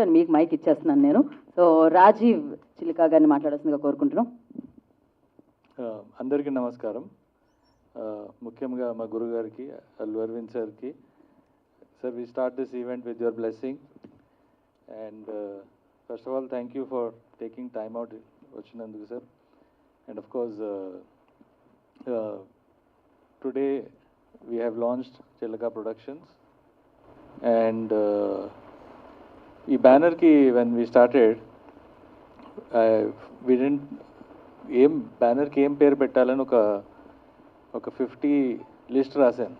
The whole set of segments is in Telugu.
అండ్ మీకు మైక్ ఇచ్చేస్తున్నాను నేను. సో రాజీవ్ చిలికా గారిని మాట్లాడాల్సిందిగా కోరుకుంటున్నాం. అందరికీ నమస్కారం. ముఖ్యంగా మా గురుగారికి అల్లు అరవింద్ సార్కి, sir we start this event with your blessing and first of all thank you for taking time out వచ్చినందుకు sir. And of course today we have launched Chilaka Productions and ఈ బ్యానర్కి when we started we didn't ఏం బ్యానర్కి ఏం పేరు పెట్టాలని ఒక 50 లిస్ట్ రాశాను.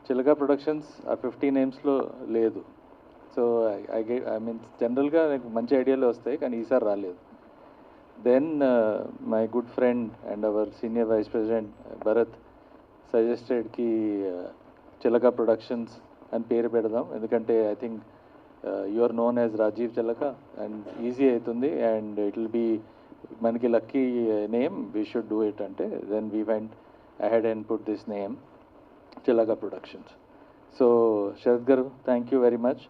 చిలకా ప్రొడక్షన్స్ ఆ 50 నేమ్స్లో లేదు. సో ఐ మీన్ జనరల్గా నాకు మంచి ఐడియాలు వస్తాయి, కానీ ఈసారి రాలేదు. Then my good friend and our senior vice president Bharat సజెస్టెడ్కి చిలకా ప్రొడక్షన్స్ అని పేరు పెడదాం, ఎందుకంటే I think you are known as Rajeev Chilaka and easy అవుతుంది అండ్ ఇట్ విల్ బీ మనకి lucky name, we should do it అంటే. Then we went ahead and put this name Chilaka Productions. So Sharad garu, thank you very much.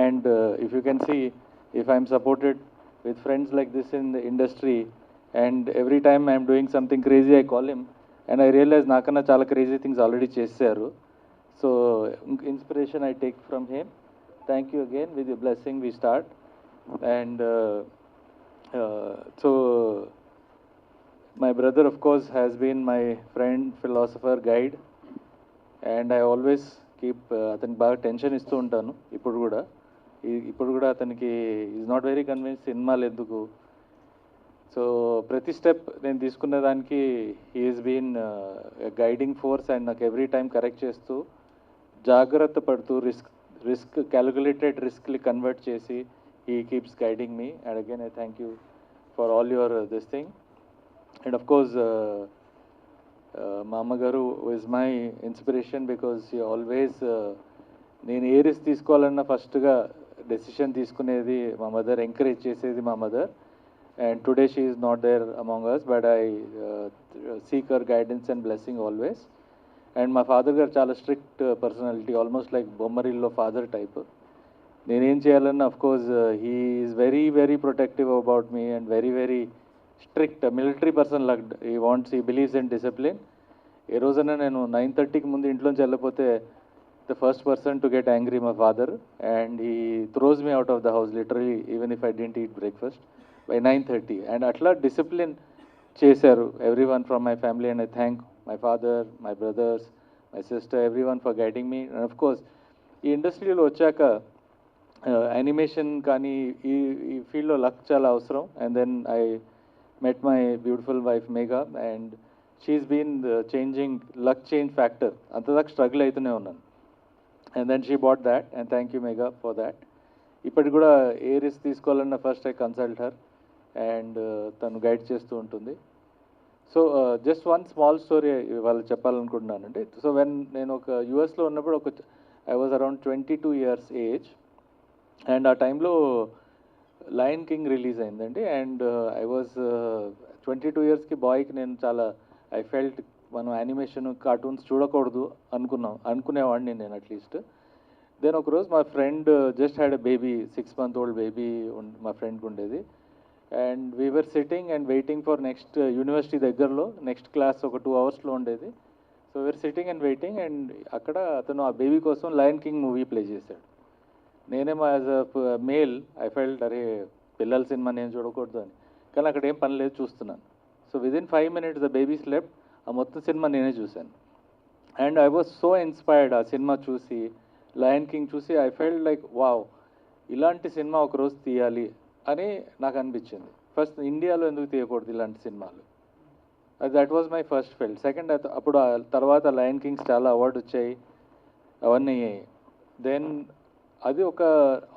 And if you can see, if I'm supported with friends like this in the industry, and every time I'm doing something crazy I call him and I realize nakana chala crazy things already chesaru. So inspiration I take from him. Thank you again. With your blessing we start. And so my brother, of course, has been my friend, philosopher, guide, and I always keep అతనికి బాగా టెన్షన్ ఇస్తూ ఉంటాను. ఇప్పుడు కూడా అతనికి ఈజ్ నాట్ వెరీ కన్విన్స్ సినిమాలు ఎందుకు. సో ప్రతి స్టెప్ నేను తీసుకున్న దానికి he is been guiding force and నాకు ఎవ్రీ టైం కరెక్ట్ చేస్తూ, జాగ్రత్త పడుతూ, రిస్క్ క్యాలిక్యులేటెడ్ రిస్క్ని కన్వర్ట్ చేసి he keeps guiding me. And again I thank you for all your this thing. And of course, Mama Garu is my inspiration because she always, నేను ఏ రిస్క్ తీసుకోవాలన్నా ఫస్ట్గా డెసిషన్ తీసుకునేది మా మదర్, ఎంకరేజ్ చేసేది మా mother. And today she is not there among us, but I seek her guidance and blessing always. And మా ఫాదర్ గారు చాలా స్ట్రిక్ట్ పర్సనాలిటీ, ఆల్మోస్ట్ లైక్ బొమ్మరిల్లో ఫాదర్ టైప్. నేనేం చేయాలన్నా of course he is very very protective about me and very very strict military person like. He believes in discipline. ఏ రోజైనా నేను 9:30కి ముందు ఇంట్లోంచి వెళ్ళిపోతే the first person to get angry my father and he throws me out of the house literally, even if I didn't eat breakfast by 9:30. And అట్లా డిసిప్లిన్ చేశారు everyone from my family. And I thank my father, my brothers, my sister, everyone for guiding me. And of course ఈ ఇండస్ట్రీలో వచ్చాక యానిమేషన్ కానీ ఈ ఫీల్డ్లో లక్ చాలా అవసరం. And then I met my beautiful wife Megha and she's been the changing luck change factor. Antadak struggle aithune unnanu and then she bought that and thank you Megha for that. Ippadi kuda ఏ రిస్క్ తీసుకోవాలన్నా first I consult her and తను గైడ్ చేస్తూ ఉంటుంది. So just one small story వాళ్ళు చెప్పాలనుకుంటున్నానండి. సో వెన్ నేను ఒక యూఎస్లో ఉన్నప్పుడు I was around 22 years age and ఆ టైంలో లయన్ కింగ్ రిలీజ్ అయిందండి. అండ్ ఐ వాజ్ 22 yearsకి బాయ్కి నేను చాలా ఐ ఫెల్ట్ మనం యానిమేషన్ కార్టూన్స్ చూడకూడదు అనుకునేవాడిని నేను అట్లీస్ట్. దెన్ ఒకరోజు మా friend just had a baby, 6 month old baby మా ఫ్రెండ్కి ఉండేది. And we were sitting and waiting for next university దగ్గరలో నెక్స్ట్ క్లాస్ ఒక 2 hours ఉండేది. So we're sitting and waiting and అక్కడ అతను ఆ బేబీ కోసం లయన్ కింగ్ మూవీ ప్లే చేశాడు. నేనేమో as a male I felt అరే పిల్లల సినిమా నేను చూడకూడదు అని, కానీ అక్కడ ఏం పని లేదు చూస్తున్నాను. So within 5 minutes the baby slept. ఆ మొత్తం సినిమా నేనే చూశాను. And I was so inspired ఆ సినిమా చూసి, లయన్ కింగ్ చూసి. ఐ ఫెల్ట్ లైక్ వావ్, ఇలాంటి సినిమా ఒకరోజు తీయాలి అని నాకు అనిపించింది. ఫస్ట్ ఇండియాలో ఎందుకు తీయకూడదు ఇలాంటి సినిమాలు, that was my first felt. Second అప్పుడు తర్వాత లయన్ కింగ్స్ చాలా అవార్డు వచ్చాయి, అవన్నీ. దెన్ అది ఒక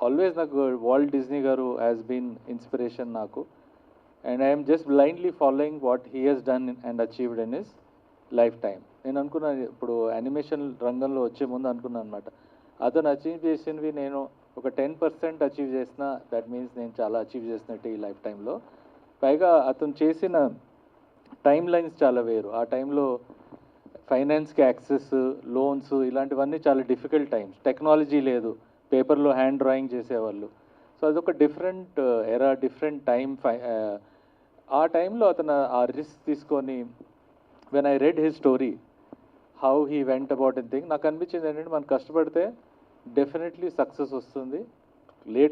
ఆల్వేస్ నాకు వాల్ట్ డిజ్నీ గారు హ్యాస్ బీన్ ఇన్స్పిరేషన్ నాకు. And I'm just blindly following what he has done and achieved in his lifetime. నేను అనుకున్నాను ఇప్పుడు యానిమేషన్ రంగంలో వచ్చే ముందు అనుకున్నాను అనమాట, అతను అచీవ్ చేసినవి నేను ఒక 10% అచీవ్ చేసిన, దట్ మీన్స్ నేను చాలా అచీవ్ చేసినట్టు ఈ లైఫ్ టైంలో. పైగా అతను చేసిన టైం లైన్స్ చాలా వేరు. ఆ టైంలో ఫైనాన్స్కి యాక్సెస్, లోన్స్ ఇలాంటివన్నీ చాలా డిఫికల్ట్ టైమ్స్. టెక్నాలజీ లేదు, పేపర్లో హ్యాండ్ డ్రాయింగ్ చేసేవాళ్ళు. సో అదొక డిఫరెంట్ ఎరా, డిఫరెంట్ టైం. ఆ టైంలో అతను ఆ రిస్క్ తీసుకొని, when I read his story, how he went about in thing, నాకు అనిపించింది ఏంటంటే మనం కష్టపడితే డెఫినెట్లీ సక్సెస్ వస్తుంది.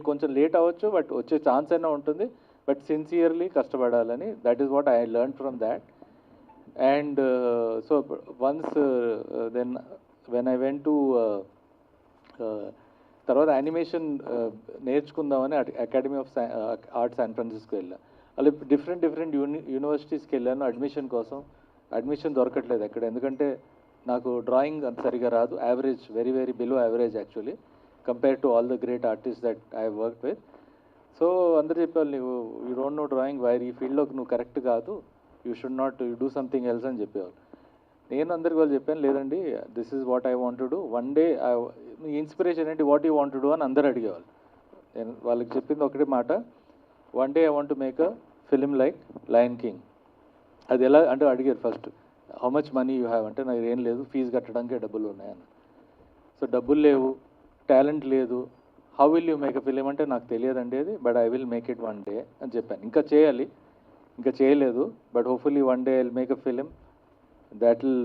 కొంచెం లేట్ అవ్వచ్చు, బట్ వచ్చే ఛాన్స్ అయినా ఉంటుంది. బట్ సిన్సియర్లీ కష్టపడాలని, that is what I learn from that. And so once then when I went to తర్వాత యానిమేషన్ నేర్చుకుందామని academy of arts San Francisco వెళ్ళా. అలా డిఫరెంట్ యూనివర్సిటీస్కి వెళ్ళాను అడ్మిషన్ కోసం. అడ్మిషన్ దొరకట్లేదు అక్కడ, ఎందుకంటే నాకు డ్రాయింగ్ అంత సరిగా రాదు. Average, very very below average actually, compare to all the great artist that I work with. So అందరు చెప్పారు, నువ్వు యూ డోంట్ నో డ్రాయింగ్, ఈ ఫీల్డ్లోకి నువ్వు కరెక్ట్ కాదు, you should not do something else అని చెప్పేవాళ్ళు. నేను అందరికి వాళ్ళు చెప్పాను, లేదండి, this is what I want to do. One day మీ ఇన్స్పిరేషన్ ఏంటి, what you want to do అని అందరు అడిగేవాళ్ళు. నేను వాళ్ళకి చెప్పింది ఒకటే మాట, one day I want to make a film like Lion King. అది ఎలా అంటే అడిగారు first, how much money you have అంటే, నాకు ఏం లేదు, ఫీజు కట్టడానికే డబ్బులు ఉన్నాయన్న. సో డబ్బులు లేవు, టాలెంట్ లేదు, how will you make a film అంటే, నాకు తెలియదండి అది, but I will make it one day అని చెప్పాను. ఇంకా చేయాలి, ఇంకా చేయలేదు, but hopefully one day I will make a film that will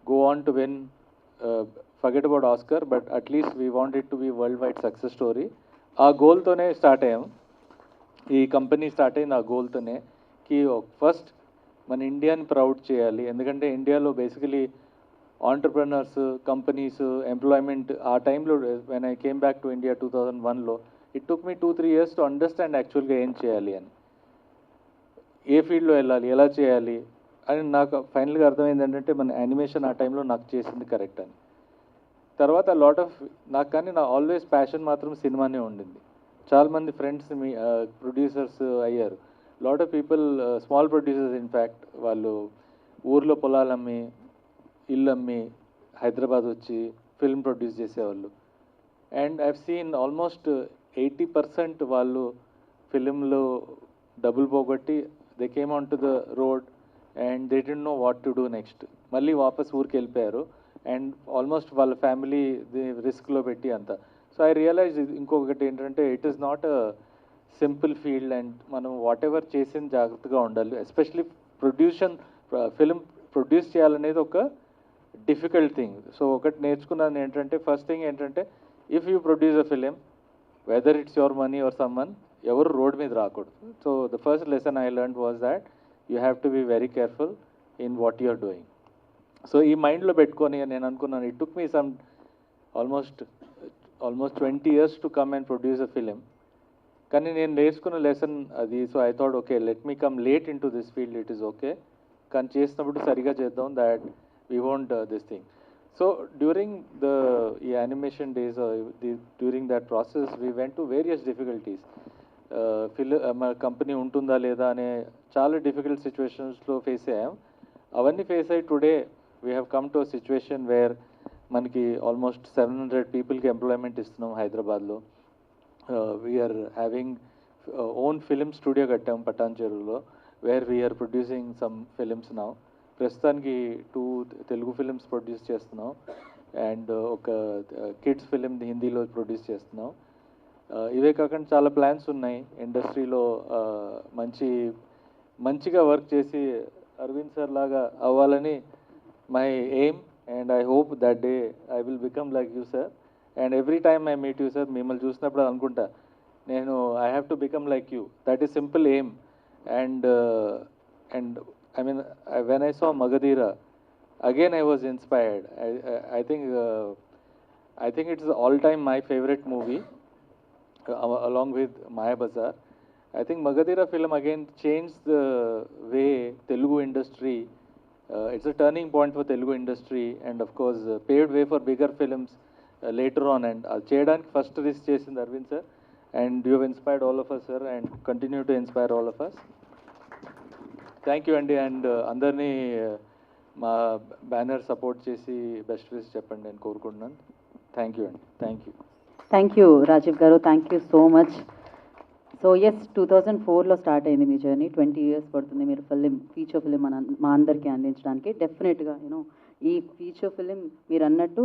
go on to win, forget about Oscar, but at least we want it to be worldwide success story. ఆ గోల్తోనే స్టార్ట్ అయ్యాం, ఈ కంపెనీ స్టార్ట్ అయింది ఆ గోల్తోనే, కి ఫస్ట్ మన ఇండియాని ప్రౌడ్ చేయాలి. ఎందుకంటే ఇండియాలో బేసికలీ ఆంటర్ప్రెనర్స్, కంపెనీస్, ఎంప్లాయ్మెంట్ ఆ టైంలో, when I came back to India 2001లో, it took me 2-3 years to understand యాక్చువల్గా ఏం చేయాలి అని, ఏ ఫీల్డ్లో వెళ్ళాలి, ఎలా చేయాలి అని. నాకు ఫైనల్గా అర్థమైంది ఏంటంటే, మన యానిమేషన్ ఆ టైంలో నాకు చేసింది కరెక్ట్ అని. తర్వాత నాకు కానీ నా ఆల్వేస్ ప్యాషన్ మాత్రం సినిమానే ఉండింది. చాలామంది ఫ్రెండ్స్ ప్రొడ్యూసర్స్ అయ్యారు, lot of people, small producers in fact, వాళ్ళు ఊర్లో పొలాలమ్మి, ఇల్లు అమ్మి హైదరాబాద్ వచ్చి ఫిల్మ్ ప్రొడ్యూస్ చేసేవాళ్ళు. అండ్ ఐవ్ సీన్ ఆల్మోస్ట్ 80% వాళ్ళు ఫిలింలో డబ్బులు పోగొట్టి, they came on to the road and they don't know what to do next. మళ్ళీ వాపస్ ఊరికి వెళ్ళిపోయారు, అండ్ ఆల్మోస్ట్ వాళ్ళ ఫ్యామిలీ రిస్క్లో పెట్టి అంతా. సో ఐ రియలైజ్ ఇంకొకటి ఏంటంటే, it is not a simple field, and మనం వాట్ ఎవర్ చేసిన జాగ్రత్తగా ఉండాలి. ఎస్పెషలీ ఫిలిం ప్రొడ్యూస్ చేయాలనేది ఒక డిఫికల్ట్ థింగ్. సో ఒకటి నేర్చుకున్నాను ఏంటంటే, ఫస్ట్ థింగ్ ఏంటంటే, if you produce a film, whether it's your money or someone, ఎవరు రోడ్ మీద రాకూడదు. So the first lesson I learn was that you have to be very careful in what you are doing. So ఈ మైండ్లో పెట్టుకొని నేను అనుకున్నాను, it took me some almost 20 years to come and produce a film. కానీ నేను నేర్చుకున్న లెసన్ అది. So I thought, okay, let me come late into this field, it is okay, కానీ చేసినప్పుడు సరిగా చేద్దాం, that we want this thing. So during ఈ animation days, during that process we went to various difficulties. మన కంపెనీ ఉంటుందా లేదా అనే చాలా డిఫికల్ట్ సిచ్యువేషన్స్లో ఫేస్ అయ్యాం. అవన్నీ ఫేస్ అయ్యి today we have come to a situation where మనకి ఆల్మోస్ట్ 700 పీపుల్కి ఎంప్లాయ్మెంట్ ఇస్తున్నాం హైదరాబాద్లో. We're having own film studio కట్టాం పటాన్ చెరువులో, where we're producing some films now. ప్రస్తుతానికి 2 తెలుగు ఫిలిమ్స్ ప్రొడ్యూస్ చేస్తున్నాం, అండ్ ఒక కిడ్స్ ఫిలిం హిందీలో ప్రొడ్యూస్ చేస్తున్నాం. ఇవే కాకుండా చాలా ప్లాన్స్ ఉన్నాయి ఇండస్ట్రీలో. మంచిగా వర్క్ చేసి అరవింద్ సార్ లాగా అవ్వాలని my aim, and I hope that day I will become like you sir. And every time I meet you sir, మిమ్మల్ని చూసినప్పుడు అనుకుంటా, నేను I have to become like you. That is simple aim. And I mean, when I saw Magadira, again I was inspired. I think it's all-time my favorite movie, along with Maya Bazaar. I think Magadira film again changed the way Telugu industry. It's a turning point for Telugu industry, and of course paved way for bigger films later on. And cheyadaniki first risk chesindi Arvind sir, and you have inspired all of us, sir, and continue to inspire all of us. Thank you అండి. అండ్ అందరినీ మా బ్యానర్ సపోర్ట్ చేసి బెస్ట్ విష్ చెప్పండి అని కోరుకుంటున్నాను. థ్యాంక్ యూ అండి. థ్యాంక్ యూ రాజీవ్ గారు, thank you so much. So yes, 2004లో స్టార్ట్ అయింది మీ జర్నీ. 20 years పడుతుంది మీరు ఫీచర్ ఫిలిం మా అందరికీ అందించడానికి. డెఫినెట్గా ఈ ఫీచర్ ఫిలిం మీరు అన్నట్టు